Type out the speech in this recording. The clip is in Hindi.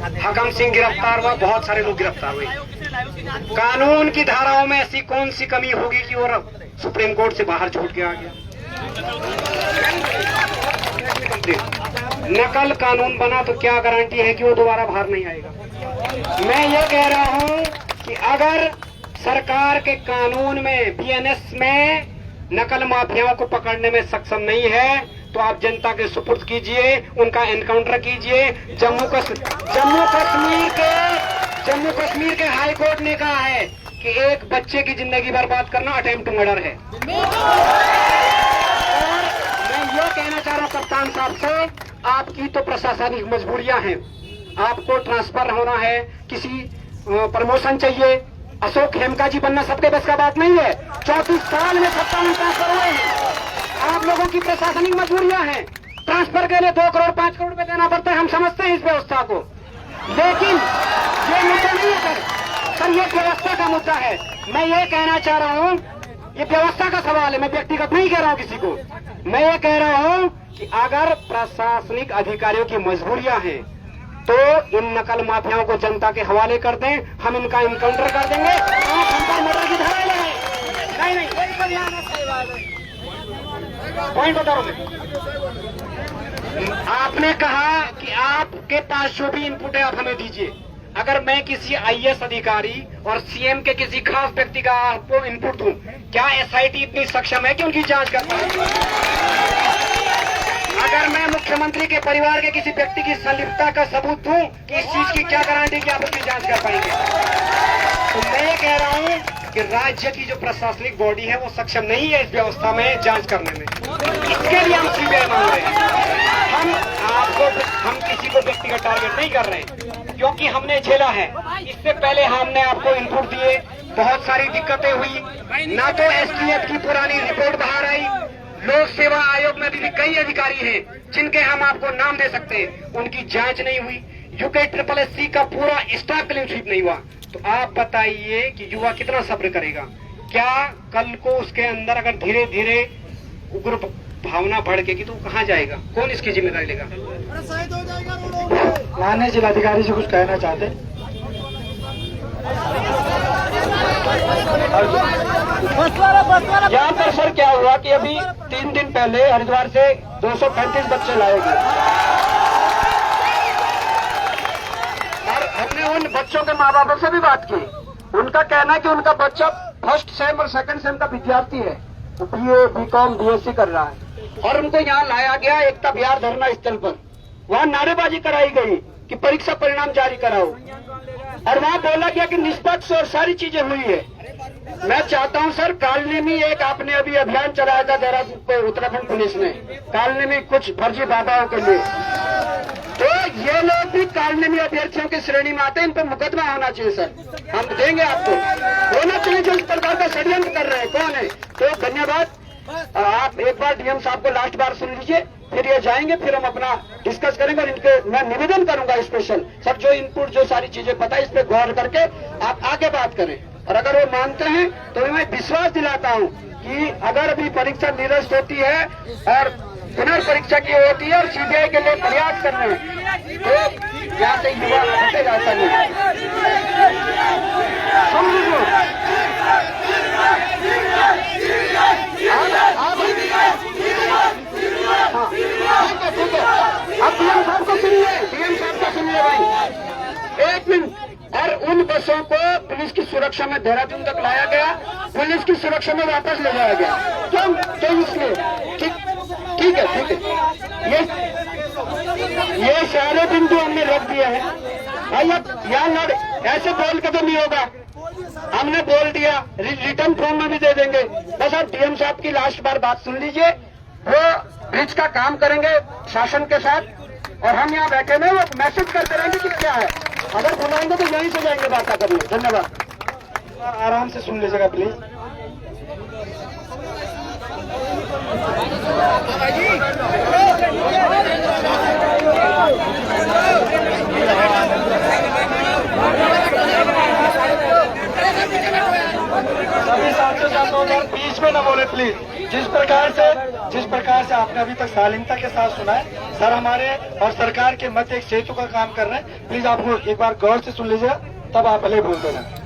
हकम सिंह गिरफ्तार हुआ, बहुत सारे लोग गिरफ्तार हुए। कानून की धाराओं में ऐसी कौन सी कमी होगी कि वो सुप्रीम कोर्ट से बाहर छूट के आ गया? नकल कानून बना तो क्या गारंटी है कि वो दोबारा बाहर नहीं आएगा? मैं ये कह रहा हूं कि अगर सरकार के कानून में, बीएनएस में नकल माफियाओं को पकड़ने में सक्षम नहीं है तो आप जनता के सुपुर्द कीजिए, उनका एनकाउंटर कीजिए। जम्मू कश्मीर के हाई कोर्ट ने कहा है कि एक बच्चे की जिंदगी बर्बाद करना अटेम्प्ट टू मर्डर है। और मैं ये कहना चाह रहा हूं कप्तान साहब से, आपकी तो प्रशासनिक मजबूरियां हैं, आपको ट्रांसफर होना है, किसी प्रमोशन चाहिए, अशोक खेमका जी बनना सबके बस का बात नहीं है। 34 साल में 57 ट्रांसफर हुए हैं। आप लोगों की प्रशासनिक मजबूरियां हैं, ट्रांसफर के लिए 2 करोड़ 5 करोड़ रुपए देना पड़ता है, हम समझते हैं इस व्यवस्था को, लेकिन ये मुद्दा नहीं है सर, ये व्यवस्था का मुद्दा है। मैं ये कहना चाह रहा हूँ, ये व्यवस्था का सवाल है, मैं व्यक्तिगत नहीं कह रहा हूँ किसी को। मैं ये कह रहा हूँ कि अगर प्रशासनिक अधिकारियों की मजबूरियां हैं तो इन नकल माफियाओं को जनता के हवाले कर दें, हम इनका इनकाउंटर कर देंगे। आप हम पर मर्डर की धारा लगाएं। नहीं, पॉइंट बता रहा हूं। आपने कहा कि आपके पास जो भी इनपुट है आप हमें दीजिए। अगर मैं किसी आईएएस अधिकारी और सीएम के किसी खास व्यक्ति का आपको इनपुट दूं, क्या एसआईटी इतनी सक्षम है कि उनकी जांच कर पाए? अगर मैं मुख्यमंत्री के परिवार के किसी व्यक्ति की संलिप्तता का सबूत दूं कि इस चीज की क्या गारंटी कि आप उसकी जांच कर पाएंगे? तो मैं कह रहा हूं कि राज्य की जो प्रशासनिक बॉडी है वो सक्षम नहीं है इस व्यवस्था में जांच करने में। इसके लिए हम सीबीआई मांग रहे हैं। हम किसी को व्यक्तिगत टारगेट नहीं कर रहे हैं, क्योंकि हमने झेला है। इससे पहले हमने आपको इनपुट दिए, बहुत सारी दिक्कतें हुई, ना तो एसटीएफ की पुरानी रिपोर्ट बाहर आई। लोक सेवा आयोग में भी कई अधिकारी हैं जिनके हम आपको नाम दे सकते हैं, उनकी जांच नहीं हुई। यूके SSSC का पूरा स्टाफ क्लीन स्वीप नहीं हुआ। तो आप बताइए कि युवा कितना सब्र करेगा? क्या कल को उसके अंदर अगर धीरे धीरे उग्र भावना भड़केगी तो कहाँ जाएगा? कौन इसकी जिम्मेदारी लेगा? माननीय जिलाधिकारी जी कुछ कहना चाहते हैं? यहाँ पर सर क्या हुआ कि अभी 3 दिन पहले हरिद्वार से 235 बच्चे लाए गए और हमने उन बच्चों के माँ बापों से भी बात की। उनका कहना है कि उनका बच्चा फर्स्ट सेम और सेकंड सेम का विद्यार्थी है, तो BA, BCom, BSc कर रहा है और उनको यहाँ लाया गया एकता विहार धरना स्थल पर। वहाँ नारेबाजी कराई गई कि परीक्षा परिणाम जारी कराओ और वहाँ बोला गया कि निष्पक्ष और सारी चीजें हुई है। मैं चाहता हूं सर, कालनी में एक आपने अभी अभियान चलाया था देहरादून पे उत्तराखंड पुलिस ने, कालनी में कुछ फर्जी बाबाओं के लिए, तो ये लोग भी कालनी में अभ्यर्थियों की श्रेणी में आते हैं, इन पर मुकदमा होना चाहिए सर। हम देंगे आपको, होना चाहिए जो इस प्रकार का षड्यंत्र कर रहे हैं कौन है। तो धन्यवाद। आप एक बार डीएम साहब को लास्ट बार सुन लीजिए, फिर ये जाएंगे, फिर हम अपना डिस्कस करेंगे। और इनके मैं निवेदन करूंगा स्पेशल सर, जो इनपुट जो सारी चीजें पता है इस पे गौर करके आप आगे बात करें। और अगर वो मानते हैं तो मैं विश्वास दिलाता हूं कि अगर अभी परीक्षा निरस्त होती है और पुनर्परीक्षा की होती है और सीबीआई के लिए प्रयास कर रहे हैं तो यहाँ से युवा हटे जाता नहीं। ठीक है, अब डीएम साहब को सुनिए भाई, 1 मिनट। और उन बसों को पुलिस की सुरक्षा में देहरादून तक लाया गया, पुलिस की सुरक्षा में वापस ले जाया गया। क्यों? तो इसलिए ठीक है, ये सारे बिंदु हमने रख दिए हैं भाई। अब यहाँ ऐसे बोल के तो नहीं होगा, हमने बोल दिया, रिटर्न फॉर्म में भी दे देंगे। बस आप डीएम साहब की लास्ट बार बात सुन लीजिए, वो ब्रिज का काम करेंगे शासन के साथ और हम यहाँ बैठे में वो मैसेज करते रहेंगे कि क्या है। अगर बुलाएंगे तो यहीं से जाएंगे बात करने। धन्यवाद। आराम से सुन लीजिएगा प्लीज। सभी साथियों बीच में न बोले प्लीज। जिस प्रकार से जिस प्रकार से आपने अभी तक शालीनता के साथ सुना है, सर हमारे और सरकार के मध्य एक सेतु का काम कर रहे हैं। प्लीज आप एक बार गौर से सुन लीजिएगा, तब आप भले भूल देना।